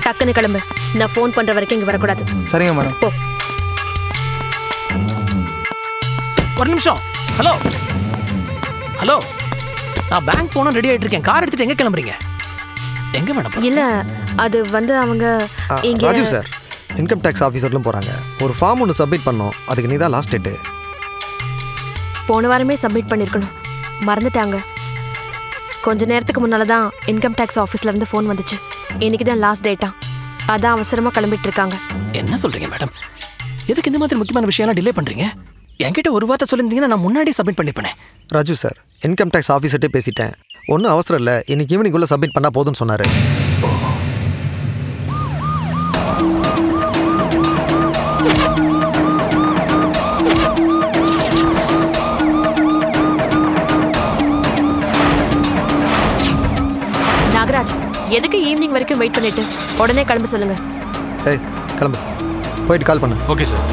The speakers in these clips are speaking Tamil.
டக்குன்னு கிளம்பு. நான் ஃபோன் பண்ற வரைக்கும் இங்க வரக்கூடாது. சரிங்க மேடம். போ. ஒரு நிமிஷம். ஹலோ ஹலோ, நான் பேங்க் போகணும் ரெடி ஆகிட்டு இருக்கேன். கார் எடுத்துட்டு எங்கே கிளம்புறீங்க? எங்கே மேடம்? இல்லை, அது வந்து அவங்க இங்கே. ராஜீவ் சார், இன்கம் டேக்ஸ் ஆஃபீஸர்லும் போகிறாங்க. ஒரு ஃபார்ம் ஒன்று சப்மிட் பண்ணோம், அதுக்கு நீ தான் லாஸ்ட் டேட்டு. போன வாரமே சப்மிட் பண்ணியிருக்கணும், மறந்துட்டாங்க. கொஞ்ச நேரத்துக்கு முன்னால் தான் இன்கம் டேக்ஸ் ஆஃபீஸ்லேருந்து ஃபோன் வந்துச்சு. இன்னைக்கு தான் லாஸ்ட் டேட்டா, அதான் அவசரமாக கிளம்பிட்டு இருக்காங்க. என்ன சொல்கிறீங்க மேடம்? எதுக்கு இந்த மாதிரி முக்கியமான விஷயம்லாம் டிலே பண்ணுறீங்க? என்கிட்ட ஒரு வார்த்தை சொல்லியிருந்தீங்கன்னா நான் முன்னாடி சப்மிட் பண்ணிப்பேனே. ராஜு சார், இன்கம் டேக்ஸ் ஆஃபீஸர்கிட்டே பேசிட்டேன். ஒன்றும் அவசரம் இல்லை, இன்னைக்கு ஈவினிங்குள்ளே சப்மிட் பண்ணால் போதும்னு சொன்னார். நாகராஜ், எதுக்கு ஈவினிங் வரைக்கும் வெயிட் பண்ணிட்டு உடனே கிளம்ப சொல்லுங்க. ஏய் கிளம்பு, போயிட்டு கால் பண்ணு. Okay sir.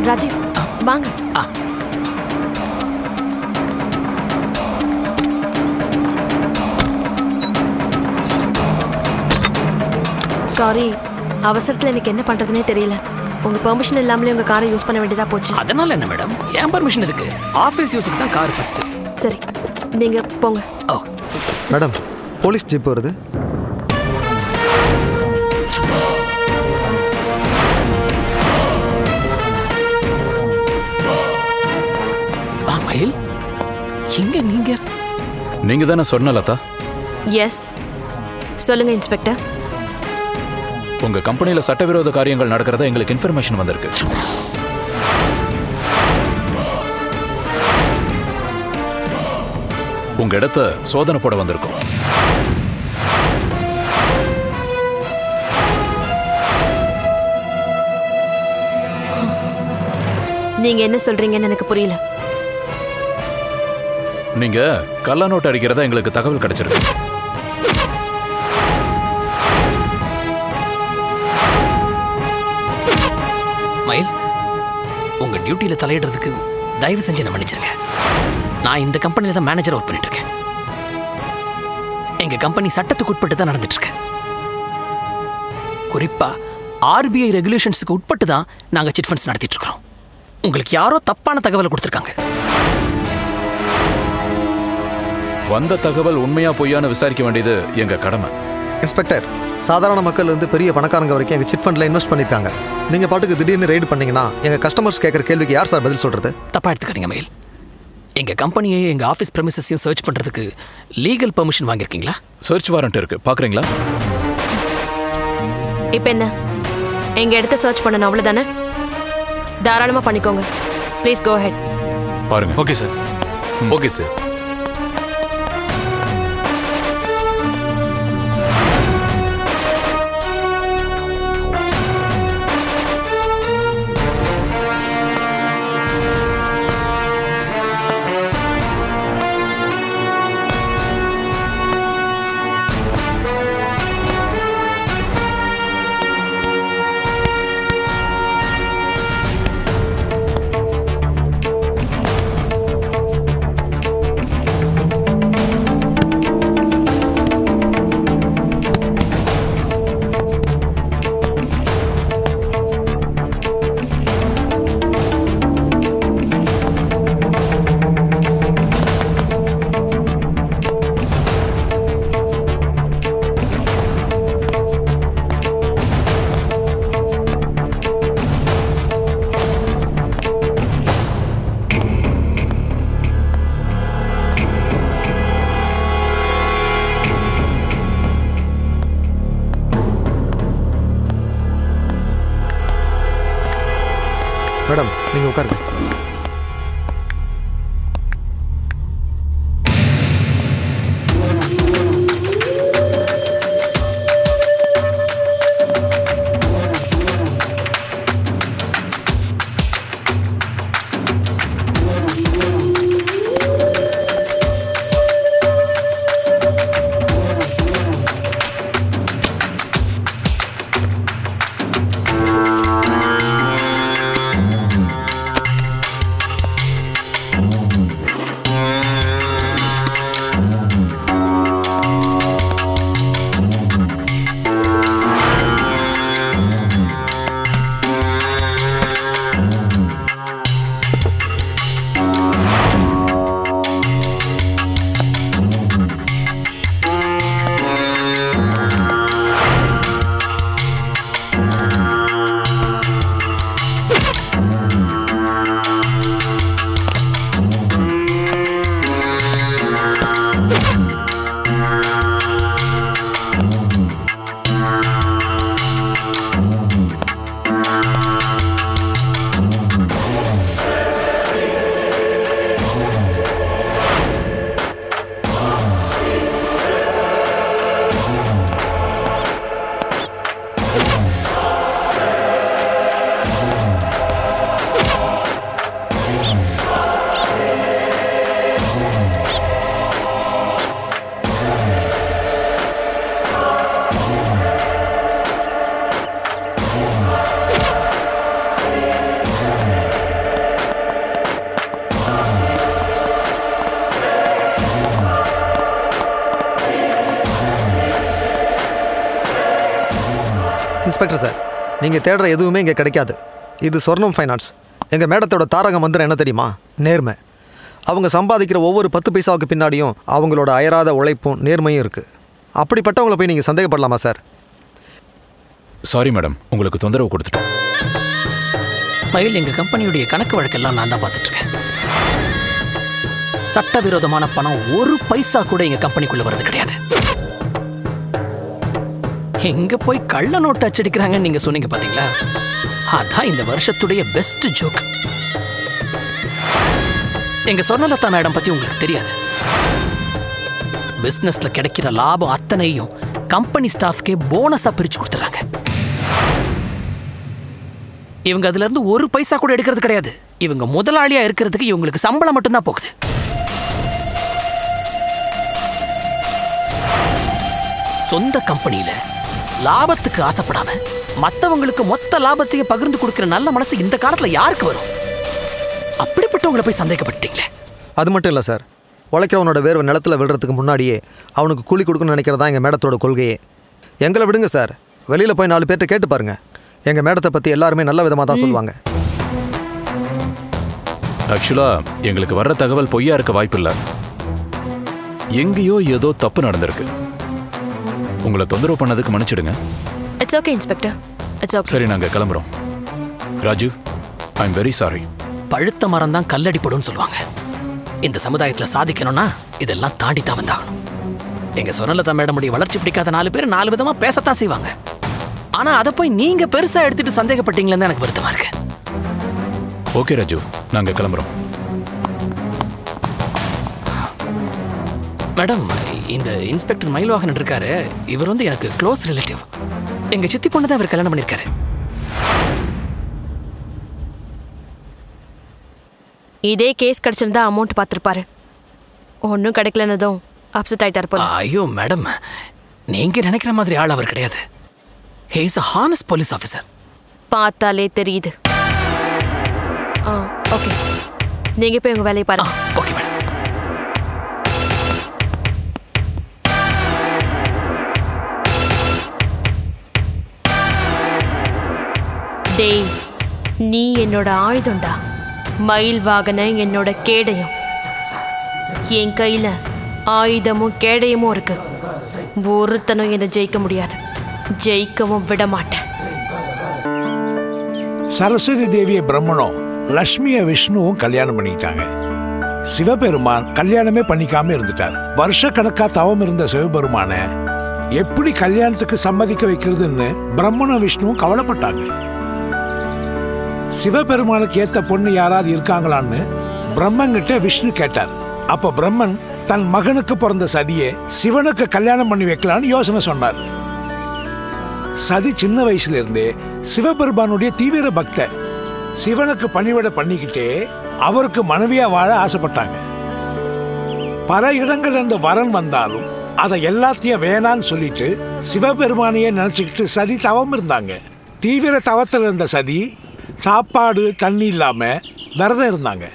ராஜீவ் வாங்க. சாரி, அவசரத்தில் எனக்கு என்ன பண்ணுறதுனே தெரியல. உங்கள் பெர்மிஷன் இல்லாமலே உங்கள் காரை யூஸ் பண்ண வேண்டியதாக போச்சு. அதனால என்ன மேடம், என் பெர்மிஷன் இருக்கு. ஆஃபீஸ் யூஸுக்கு தான் கார் ஃபர்ஸ்ட். சரி, நீங்கள் போங்க. ஓ மேடம், போலீஸ் ஜீப் வருது. மயில், இங்க நீங்க தானே சொன்ன லதா? எஸ், சொல்லுங்க இன்ஸ்பெக்டர். உங்க கம்பெனியில சட்டவிரோத காரியங்கள் நடக்கிறதா எங்களுக்கு இன்ஃபர்மேஷன் வந்திருக்கு. உங்க இடத்த சோதனை போட வந்திருக்கோம். நீங்க என்ன சொல்றீங்கன்னு எனக்கு புரியல. நீங்க கள்ள நோட்டு அடிக்கிறதா எங்களுக்கு தகவல் கிடைச்சிருக்கு. மயில், உங்க டியூட்டியில தலையிடுறதுக்கு தயவு செஞ்சு என்ன மன்னிச்சிருங்க. நான் இந்த கம்பெனில தான் மேனேஜர் ஒர்க் பண்ணிட்டு இருக்கேன். எங்க கம்பெனி சட்டத்துக்கு உட்பட்டு தான் நடந்துட்டு இருக்கு. குறிப்பா ஆர்பிஐ ரெகுலேஷன்ஸுக்கு உட்பட்டு தான் நாங்க சிட் ஃபண்ட்ஸ் நடத்திட்டு இருக்கோம். உங்களுக்கு யாரோ தப்பான தகவலை கொடுத்துருக்காங்க. வந்த தகவல் உண்மையா பொய்யான்னு விசாரிக்க வேண்டியது எங்க கடமை. இன்ஸ்பெக்டர், சாதாரண மக்கள் இருந்து பெரிய பணக்காரங்க வரைக்கும் எங்கள் சிட் ஃபண்டில் இன்வெஸ்ட் பண்ணியிருக்காங்க. நீங்கள் பாட்டுக்கு திடீர்னு ரைடு பண்ணீங்கன்னா எங்கள் கஸ்டமர்ஸ் கேட்குற கேள்விக்கு யார் சார் பதில் சொல்கிறது? தப்பா எடுத்துக்காதீங்க மயில். எங்க கம்பெனியை எங்க ஆஃபீஸ் ப்ரெமிசஸையும் சர்ச் பண்றதுக்கு லீகல் பெர்மிஷன் வாங்கியிருக்கீங்களா? சர்ச் வாரண்ட் இருக்கு, பாக்குறீங்களா? இப்போ என்ன, எங்க இடத்த சர்ச் பண்ணணும் அவ்வளவுதானே? தாராளமா பண்ணிக்கோங்க. Please go ahead. பாருங்க. Okay sir. Okay sir. Madam, நீங்கள் உட்காருங்க. இன்ஸ்பெக்டர் சார், நீங்கள் தேடுற எதுவுமே இங்கே கிடைக்காது. இது சொர்ணம் ஃபைனான்ஸ். எங்கள் மேடத்தோட தாரக மந்திரம் என்ன தெரியுமா? நேர்மை. அவங்க சம்பாதிக்கிற ஒவ்வொரு 10 பைசாவுக்கு பின்னாடியும் அவங்களோட அயராத உழைப்பும் நேர்மையும் இருக்குது. அப்படிப்பட்டவங்களை போய் நீங்கள் சந்தேகப்படலாமா சார்? சாரி மேடம், உங்களுக்கு தொந்தரவு கொடுத்துட்டோம். மயில், எங்கள் கம்பெனியுடைய கணக்கு வழக்கெல்லாம் நான் தான் பார்த்துட்ருக்கேன். சட்டவிரோதமான பணம் 1 பைசா கூட எங்கள் கம்பெனிக்குள்ளே வர்றது கிடையாது. எங்கே போய் கள்ள நோட்டு அச்சடிக்கிறாங்கன்னு நீங்கள் சொன்னீங்க பார்த்தீங்களா? அதான் இந்த வருஷத்துடைய பெஸ்ட் ஜோக். எங்க சொர்ணலதா மேடம் பத்தி உங்களுக்கு தெரியாது. பிசினஸ்ல கிடைக்கிற லாபம் அத்தனையும் கம்பெனி ஸ்டாஃப்கே போனஸா பிரிச்சு கொடுத்துறாங்க. இவங்க அதுல இருந்து 1 பைசா கூட எடுக்கிறது கிடையாது. இவங்க முதலாளியா இருக்கிறதுக்கு இவங்களுக்கு சம்பளம் மட்டும்தான் போகுது. சொந்த கம்பெனியில லாபத்துக்கு ஆசைப்படாம மற்றவங்களுக்கு மொத்த லாபத்தையும் பகிர்ந்து கொடுக்கிற நல்ல மனசு இந்த காலத்துல யாருக்கு வரும்? அப்படிப்பட்டவங்களை போய் சந்தேகப்பட்டீங்களே. அது மட்டும் இல்லை சார், உழைக்கிறவனோட வேர்வை நிலத்தில் விடுறதுக்கு முன்னாடியே அவனுக்கு கூலி கொடுக்கணும்னு நினைக்கிறதா எங்கள் மேடத்தோட கொள்கையே. எங்களை விடுங்க சார், வெளியில் போய் 4 பேர்கிட்ட கேட்டு பாருங்கள். எங்கள் மேடத்தை பற்றி எல்லாருமே நல்ல விதமாக தான் சொல்லுவாங்க. ஆக்சுவலாக எங்களுக்கு வர்ற தகவல் பொய்யா இருக்க வாய்ப்பில்லை. எங்கேயோ ஏதோ தப்பு நடந்திருக்கு. உங்களை தொந்தரவு பண்ணதுக்கு மன்னிச்சிடுங்க. It's okay inspector, it's okay. சரி, நாங்கள் கிளம்புறோம். Raju, I am very sorry. பழுத்த மரம் தான் கல்லடிப்படும்னு சொல்லுவாங்க. இந்த சமுதாயத்தில் சாதிக்கணும்னா இதெல்லாம் தாண்டி தான் வந்தாகணும். எங்க சொர்ணலதா மேடமுடைய வளர்ச்சி பிடிக்காத 4 பேர் 4 விதமா பேசத்தான் செய்வாங்க. ஆனா அதை போய் நீங்க பெருசா எடுத்துட்டு சந்தேகப்பட்டீங்களேன்னு எனக்கு வருத்தமா இருக்கு. ஓகே ராஜு, நாங்கள் கிளம்புறோம். மேடம், இந்த இன்ஸ்பெக்டர் மயில்வாகனன் இருக்காரு, இவர் வந்து எனக்கு க்ளோஸ் ரிலேட்டிவ். எங்க சித்தி பொண்ணு தான் இவர் கல்யாணம் பண்ணியிருக்காரு. இதே கேஸ் கிடைச்சிருந்தா அமௌண்ட் பார்த்துருப்பாரு. ஒன்றும் கிடைக்கலன்னதும் அப்செட் ஆயிட்டார் போல. ஐயோ மேடம், நீங்க நினைக்கிற மாதிரி ஆள் அவர் கிடையாது. He is a honest police officer. பார்த்தாலே தெரியுது. ஓகே, நீங்க போய் உங்க வேலையை பாருங்க. Okay madam. டேய், நீ என்னோட ஆயுதம்டா. மயில் வாகன என்னோட கேடயம். என் கையில ஆயுதமும் கேடயமும் இருக்கு. ஒருத்தனும் என்னை ஜெயிக்க முடியாது, ஜெயிக்கவும் விட மாட்டேன். சரஸ்வதி தேவியை பிரம்மனும் லட்சுமியை விஷ்ணுவும் கல்யாணம் பண்ணிக்கிட்டாங்க. சிவபெருமான் கல்யாணமே பண்ணிக்காம இருந்துட்டார். வருஷ கணக்கா தவம் இருந்த சிவபெருமான எப்படி கல்யாணத்துக்கு சம்மதிக்க வைக்கிறதுன்னு பிரம்மனும் விஷ்ணுவும் கவலைப்பட்டாங்க. சிவபெருமானுக்கு ஏத்த பொண்ணு யாராவது இருக்காங்களான்னு பிரம்மங்கிட்ட விஷ்ணு கேட்டார். அப்ப பிரம்மன் தன் மகனுக்கு பிறந்த சதியை சிவனுக்கு கல்யாணம் பண்ணி வைக்கலான்னு யோசனை சொன்னார். சதி சின்ன வயசுல இருந்தே சிவபெருமானுடைய தீவிர பக்தர். சிவனுக்கு பணிவிட பண்ணிக்கிட்டே அவருக்கு மனைவியா வாழ ஆசைப்பட்டாங்க. பல இடங்கள்ல இருந்து வரன் வந்தாலும் அதை எல்லாத்தையும் வேணான்னு சொல்லிட்டு சிவபெருமானையே நினைச்சுக்கிட்டு சதி தவம் இருந்தாங்க. தீவிர தவத்தில் இருந்த சதி சாப்பாடு தண்ணி இல்லாம விரதம் இருந்தாங்க.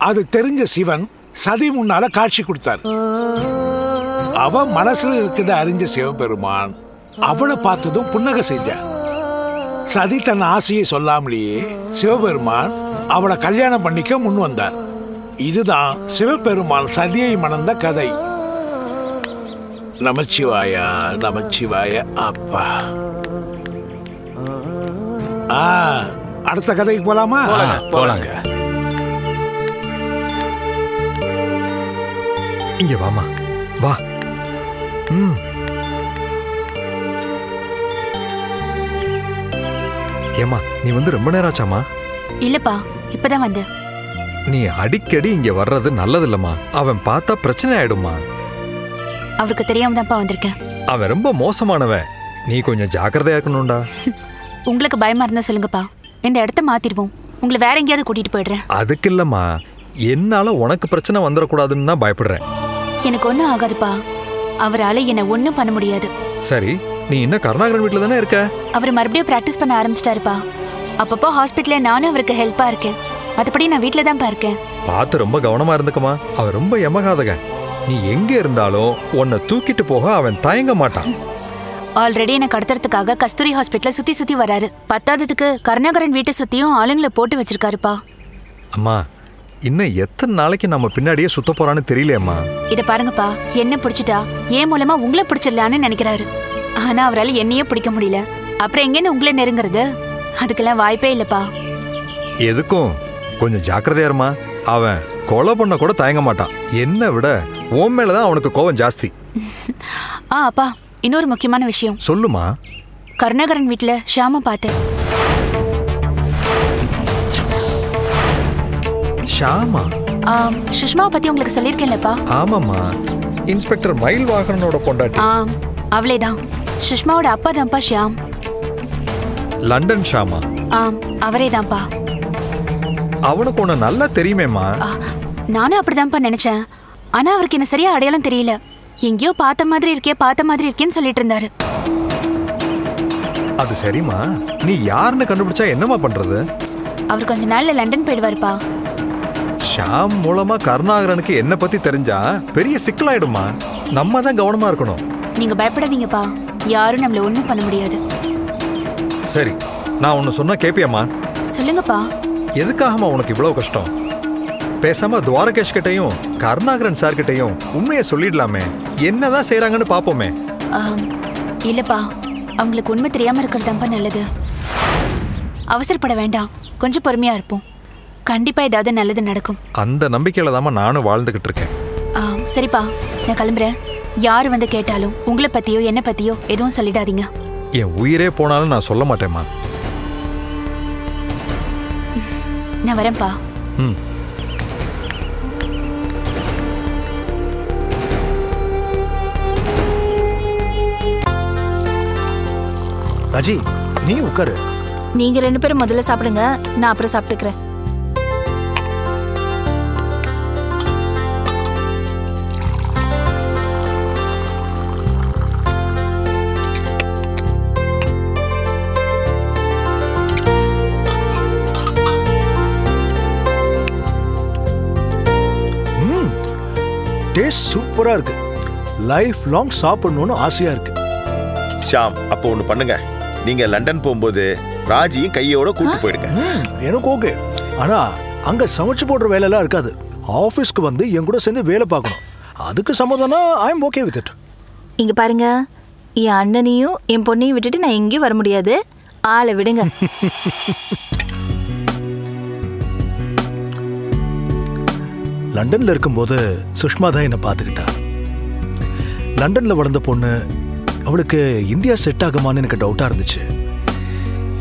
அது தெரிஞ்ச சிவன் சதி முன்னால காட்சி கொடுத்தார். அவ மனசுல இருக்கிறத அறிஞ்ச சிவபெருமான் அவளை பார்த்ததும் புன்னகை செஞ்சார். சதி தன் ஆசையை சொல்லாமலேயே சிவபெருமான் அவளை கல்யாணம் பண்ணிக்க முன் வந்தார். இதுதான் சிவபெருமான் சதியை மணந்த கதை. நமச்சிவாயா நமச்சிவாய. அப்பா, அடுத்த கதைக்கு போலாமா? போலாங்க. இங்க வாமா, வா. ஏமா, நீ வந்து ரொம்ப நேரம் ஆச்சாமா? இல்லப்பா, இப்பதான் வந்து. நீ அடிக்கடி இங்க வர்றது நல்லது இல்லம்மா. அவன் பார்த்தா பிரச்சனை ஆயிடுமா. அவருக்கு தெரியாம தான்ப்பா வந்திருக்கேன். அவன் ரொம்ப மோசமானவன். நீ கொஞ்சம் ஜாக்கிரதையா இருக்கணும்டா. உங்களுக்கு பயமா இருந்தா சொல்லுங்கப்பா, இந்த இடத்த மாத்திடுவோம். உங்களை வேற எங்கேயாவது கூட்டிட்டு போயிடுறேன். அதுக்கு இல்லம்மா, என்னால உனக்கு பிரச்சனை வந்துடக்கூடாதுன்னு தான் பயப்படுறேன். எனக்கு ஒன்றும் ஆகாதுப்பா. அவரால் என்னை ஒன்றும் பண்ண முடியாது. சரி, நீ இன்னும் கருணாகரன் வீட்டில் தானே இருக்க? அவர் மறுபடியும் ப்ராக்டிஸ் பண்ண ஆரம்பிச்சிட்டாருப்பா. அப்பப்போ ஹாஸ்பிட்டலில் நானும் அவருக்கு ஹெல்ப்பாக இருக்கேன். மற்றபடி நான் வீட்டில் தான்ப்பா இருக்கேன். பார்த்து ரொம்ப கவனமா இருந்துக்குமா. அவன் ரொம்ப எமகாதகன். நீ எங்க இருந்தாலும் உன்னை தூக்கிட்டு போக அவன் தயங்க மாட்டான். ஆல்ரெடி என்ன கடத்துறதுக்காக கஸ்தூரி ஹாஸ்பிட்டல சுத்தி வராரு. பத்தாததுக்கு கருணாகரன் வீட்டை சுத்தியும் ஆளுங்களை போட்டு வச்சிருக்காருப்பா. அம்மா இன்னும் எத்தனை நாளைக்கு நம்ம பின்னாடியே சுத்த போறான்னு தெரியலையம்மா. இத பாருங்கப்பா, என்ன பிடிச்சிட்டா ஏன் மூலமா உங்களை பிடிச்சிடலான்னு நினைக்கிறாரு. ஆனா அவரால் என்னையே பிடிக்க முடியல. அப்புறம் எங்கன்னு உங்களை நெருங்குறது? அதுக்கெல்லாம் வாய்ப்பே இல்லப்பா. எதுக்கும் கொஞ்சம் ஜாக்கிரதையா இருமா. அவன் கொலை பண்ண கூட தயங்க மாட்டான். என்னை விட உன் மேலதான் அவனுக்கு கோபம் ஜாஸ்தி. அப்பா, இன்னொரு முக்கியமான விஷயம் சொல்லுமா. கருணாகரன் வீட்டுல ஷியாம பார்த்தேன். ஷாமா? சுஷ்மாவை பத்தி உங்களுக்கு சொல்லிருக்கேன்லப்பா. ஆமாம்மா, இன்ஸ்பெக்டர் மயில் வாகனனோட பொண்டாட்டி. அவளேதான். சுஷ்மாவோட அப்பா தான்ப்பா ஷியாம். லண்டன் ஷாமா? அவரே தான்ப்பா. அவனுக்கு உன்னை நல்லா தெரியுமேம்மா. நானும் அப்படிதான்ப்பா நினைச்சேன். ஆனா அவருக்கு என்ன சரியா அடையாளம் தெரியல. எங்கேயோ பார்த்த மாதிரி இருக்கேன்னு சொல்லிட்டு இருந்தாரு. அது சரிம்மா, நீ யாருன்னு கண்டுபிடிச்சா என்னமா பண்றது? அவர் கொஞ்ச நாள்ல லண்டன் போயிடுவாருப்பா. ஷாம் மூலமா கருணாகரனுக்கு என்ன பத்தி தெரிஞ்சா பெரிய சிக்கலாயிடுமா. நம்ம தான் கவனமா இருக்கணும். நீங்க பயப்படாதீங்கப்பா, யாரும் நம்மள ஒண்ணும் பண்ண முடியாது. சரி, நான் ஒன்னு சொன்னா கேப்பியம்மா? சொல்லுங்கப்பா. எதுக்காகமா உனக்கு இவ்வளவு கஷ்டம்? பேசாம துவாரகேஷ் கிட்டையும் கருணாகரன் சார் கிட்டையும் உண்மையை சொல்லிடலாமே. என்னதான் செய்யறாங்கன்னு பாப்போமே. இல்லப்பா, அவங்களுக்கு உண்மை தெரியாம இருக்கிறதாப்பா நல்லது. அவசரப்பட வேண்டாம், கொஞ்சம் பொறுமையா இருப்போம். கண்டிப்பா ஏதாவது நல்லது நடக்கும். அந்த நம்பிக்கையில தான் நானும் வாழ்ந்துகிட்டு இருக்கேன். சரிப்பா, நான் கிளம்புறேன். யாரு வந்து கேட்டாலும் உங்களை பத்தியோ என்ன பத்தியோ எதுவும் சொல்லிடாதீங்க. என் உயிரே போனாலும் நான் சொல்ல மாட்டேம்மா. நான் வரேன்ப்பா. ராஜி, நீ உட்காரு. நீங்க 2 பேரும் முதல்ல சாப்பிடுங்க, நான் அப்புறம் சாப்பிட்டுக்கிறேன். டேஸ்ட் சூப்பரா இருக்கு. லைஃப் லாங் சாப்பிடணும்னு ஆசையா இருக்கு. ஷாம், அப்போ ஒன்று பண்ணுங்க. நீங்க லண்டன் போகும்போது ராஜியும் கையோட கூட்டு போயிடுங்க. எனக்கு ஓகே. ஆனா அங்க சமைச்சு போடுற வேலையெல்லாம் இருக்காது. ஆபீஸ்க்கு வந்து என் கூட சேர்ந்து வேலை பார்க்கணும். அதுக்கு சம்மதம்னா I am okay with it. இங்க பாருங்க, என் அண்ணனையும் என் பொண்ணையும் விட்டுட்டு நான் எங்கேயும் வர முடியாது. ஆளை விடுங்க. லண்டன்ல இருக்கும்போது சுஷ்மா தான் என்னை பார்த்துக்கிட்டா. லண்டன்ல வளர்ந்த பொண்ணு, அவளுக்கு இந்தியா செட் ஆகுமான்னு எனக்கு டவுட்டா இருந்துச்சு.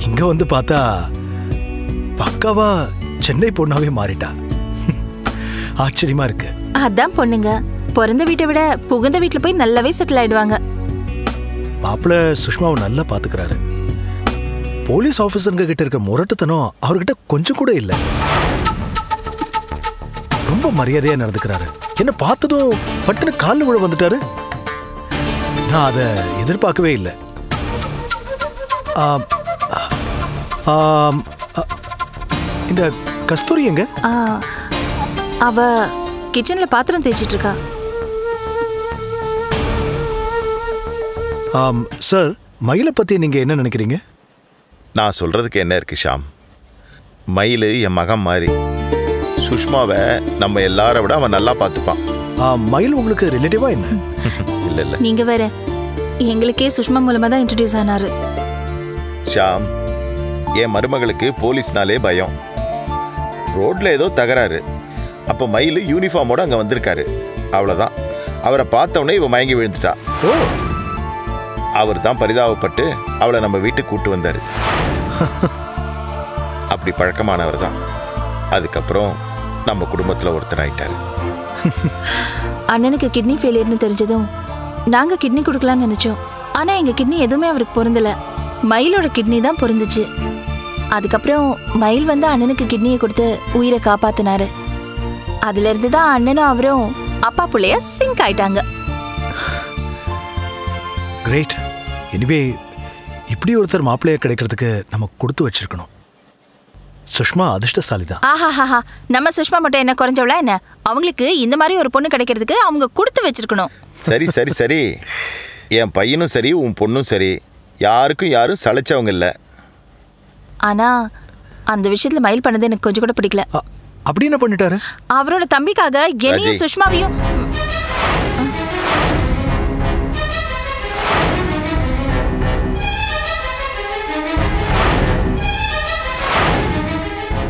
இங்க வந்து பார்த்தா பக்காவா சென்னை பொண்ணாவே மாறிட்டா. ஆச்சரியமா இருக்கு. அதான் பொண்ணுங்க பிறந்த வீட்டை விட புகுந்த வீட்டுல போய் நல்லாவே செட்டில் ஆயிடுவாங்க. மாப்பிள்ள சுஷ்மாவை நல்லா பாத்துக்கிறாரு. போலீஸ் ஆபீசருங்க கிட்ட இருக்க முரட்டுத்தனம் அவர்கிட்ட கொஞ்சம் கூட இல்லை. ரொம்ப மரியாதையா நடந்துக்கிறாரு. என்ன பார்த்ததும் பட்டுன்னு காலில் விழ வந்துட்டாரு. நான் அதை எதிர்பார்க்கவே இல்லை. இந்த கஸ்தூரி எங்க? அவ கிச்சன்ல பாத்திரம் தேய்ச்சிட்டு இருக்கா. சார், மயிலை பத்தி நீங்க என்ன நினைக்கிறீங்க? நான் சொல்றதுக்கு என்ன இருக்கு ஷாம். மயில் என் மகன் மாதிரி. சுஷ்மாவை நம்ம எல்லாரை விட அவன் நல்லா பார்த்துப்பான். மயில் உங்களுக்கு ரிலேட்டிவா என்ன? இல்ல இல்ல, நீங்க வேற. எங்களுக்கே சுஷ்மா மூலமா தான் இன்ட்ரோடியூஸ் ஆனாரு. ஷாம், என் மருமகளுக்கு போலீஸ்னாலே பயம். ரோட்ல ஏதோ தகராறு. அப்போ மயில் யூனிஃபார்மோட அங்க வந்திருக்காரு. அவ்வளவுதான். அவரை பார்த்தவொடனே இவ மயங்கி விழுந்துட்டா. அவர் தான் பரிதாபப்பட்டு அவளை நம்ம வீட்டுக்கு கூட்டு வந்தாரு. அப்படி பழக்கமானவர் தான். அதுக்கப்புறம் நம்ம குடும்பத்துல ஒருத்தர் ஆயிட்டாரு. அண்ணனுக்கு கிட்னி ஃபெயிலியர்னு தெரிஞ்சதும் நாங்க கிட்னி கொடுக்கலாம்னு நினைச்சோம். ஆனா எங்க கிட்னி எதுவுமே அவருக்கு பொருந்தல. மயிலோட கிட்னி தான் பொருந்துச்சு. அதுக்கப்புறம் மயில் வந்து அண்ணனுக்கு கிட்னியை கொடுத்து உயிரை காப்பாத்தினாரு. அதுல இருந்து தான் அண்ணனும் அவரும் அப்பா புள்ளைய சிங்க் ஆயிட்டாங்க. கிரேட். எனிவே, இப்படி ஒருத்தர் மாப்பிள்ளைய கிடைக்கிறதுக்கு நம்ம கொடுத்து வச்சிருக்கணும். சுஷ்மா அதிர்ஷ்டசாலி தான். ஆஹாஹா, நம்ம சுஷ்மா மட்டும் என்ன குறைஞ்சவளா என்ன? அவங்களுக்கு இந்த மாதிரி ஒரு பொண்ணு கிடைக்கிறதுக்கு அவங்க கொடுத்து வச்சிருக்கணும். சரி சரி சரி, என் பையனும் சரி உன் பொண்ணும் சரி யாருக்கும் யாரும் சளைச்சவங்க இல்லை. ஆனா அந்த விஷயத்துல மயில் பண்ணது எனக்கு கொஞ்சம் கூட பிடிக்கல. அப்படி என்ன பண்ணிட்டாரு? அவரோட தம்பிக்காக என்னையும் சுஷ்மாவையும்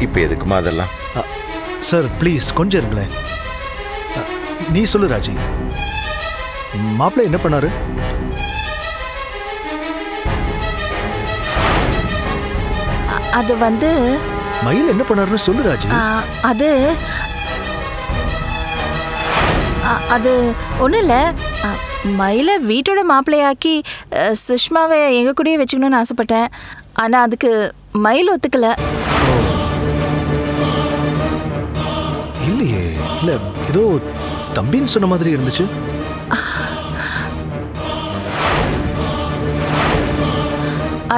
இப்போ எதுக்குமா அதெல்லாம்? சார் ப்ளீஸ் கொஞ்சம் இருங்களேன். நீ சொல்லு ராஜி, மாப்பிள்ளை என்ன பண்ணாரு? அது வந்து மயில் என்ன பண்ணாருன்னு சொல்லு ராஜி. அது அது ஒன்றும் இல்லை. மயில வீட்டோட மாப்பிள்ளையாக்கி சுஷ்மாவை எங்கள் கூடயே வச்சுக்கணும்னு ஆசைப்பட்டேன். ஆனால் அதுக்கு மயில் ஒத்துக்கல. இல்லையே, இல்லை ஏதோ தம்பின்னு சொன்ன மாதிரி இருந்துச்சு.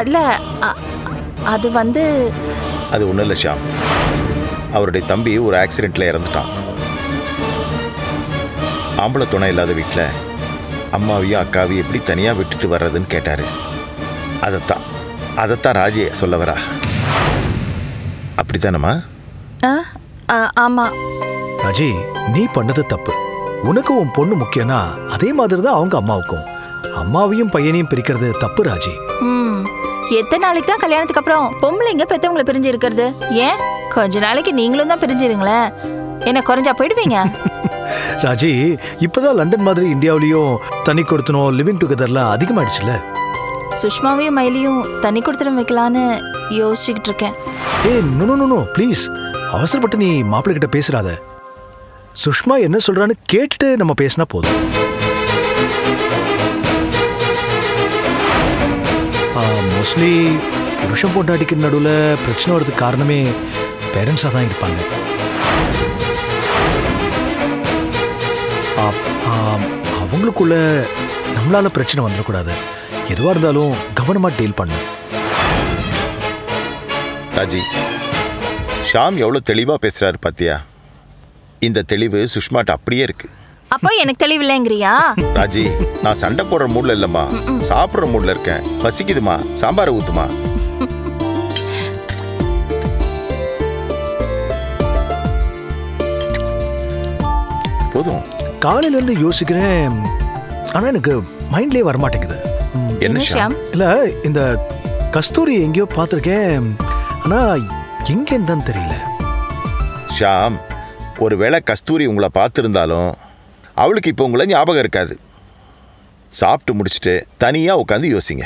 அல்ல, அது வந்து அது ஒன்றும் இல்லை ஷாம். அவருடைய தம்பி ஒரு ஆக்சிடெண்ட்டில் இறந்துட்டான். ஆம்பளை துணை இல்லாத வீட்டில் அம்மாவையும் அக்காவையும் எப்படி தனியாக விட்டுட்டு வர்றதுன்னு கேட்டார். அதைத்தான் ராஜி சொல்ல வரா. அப்படித்தானம்மா? ஆமாம் ராஜி, நீ பண்ணது தப்பு. உனக்கு உன் பொண்ணு முக்கியம்னா அதே மாதிரி தான் அவங்க அம்மாவுக்கும். அம்மாவையும் பையனையும் பிரிக்கிறது தப்பு ராஜி. எத்தனை நாளைக்கு தான் கல்யாணத்துக்கு அப்புறம் பொம்பளைங்க பெத்தவங்களை பிரிஞ்சு இருக்கிறது? ஏன் கொஞ்ச நாளைக்கு நீங்களும் தான் பிரிஞ்சிருங்களேன். என்ன குறைஞ்சா போயிடுவீங்க? ராஜி, இப்பதான் லண்டன் மாதிரி இந்தியாவிலையும் தனி கொடுத்தனும் லிவிங் டுகெதர்லாம் அதிகமாயிடுச்சுல. சுஷ்மாவையும் மயிலையும் தனி கொடுத்துடும் வைக்கலான்னு யோசிச்சுக்கிட்டு இருக்கேன். நோ ப்ளீஸ், அவசரப்பட்டு நீ மாப்பிள்ளை கிட்ட பேசுறாத. சுஷ்மா என்ன சொல்றான்னு கேட்டுட்டு நம்ம பேசினா போதும். மோஸ்ட்லி புருஷன் பொண்டாட்டிக்கு நடுவில் பிரச்சனை வர்றதுக்கு காரணமே பேரண்ட்ஸாக தான் இருப்பாங்க. அவங்களுக்குள்ள நம்மளால பிரச்சனை வந்துடக்கூடாது. எதுவாக இருந்தாலும் கவனமாக டீல் பண்ணு. ராஜி, ஷாம் எவ்வளோ தெளிவாக பேசுகிறாரு பாத்தியா? இந்த தெளிவு சுஷ்மாட்ட அப்படியே இருக்கு. அப்போ எனக்கு தெளிவில்லைங்கிறியா? ராஜி, நான் சண்டை போடுற மூட்ல இல்லம்மா, சாப்பிடுற மூட்ல இருக்கேன். பசிக்குதுமா, சாம்பாரை ஊத்துமா. போதும். காலையில இருந்து யோசிக்கிறேன், ஆனா எனக்கு மைண்ட்லயே வரமாட்டேங்குது. என்ன ஷாம்? இல்ல, இந்த கஸ்தூரி எங்கேயோ பார்த்திருக்கேன், ஆனா எங்கன்னு தான் தெரியல. ஷாம், ஒருவேளை கஸ்தூரி உங்களை பார்த்துருந்தாலும் அவளுக்கு இப்போ உங்களை ஞாபகம் இருக்காது. சாப்பிட்டு முடிச்சுட்டு தனியாக உட்காந்து யோசிங்க.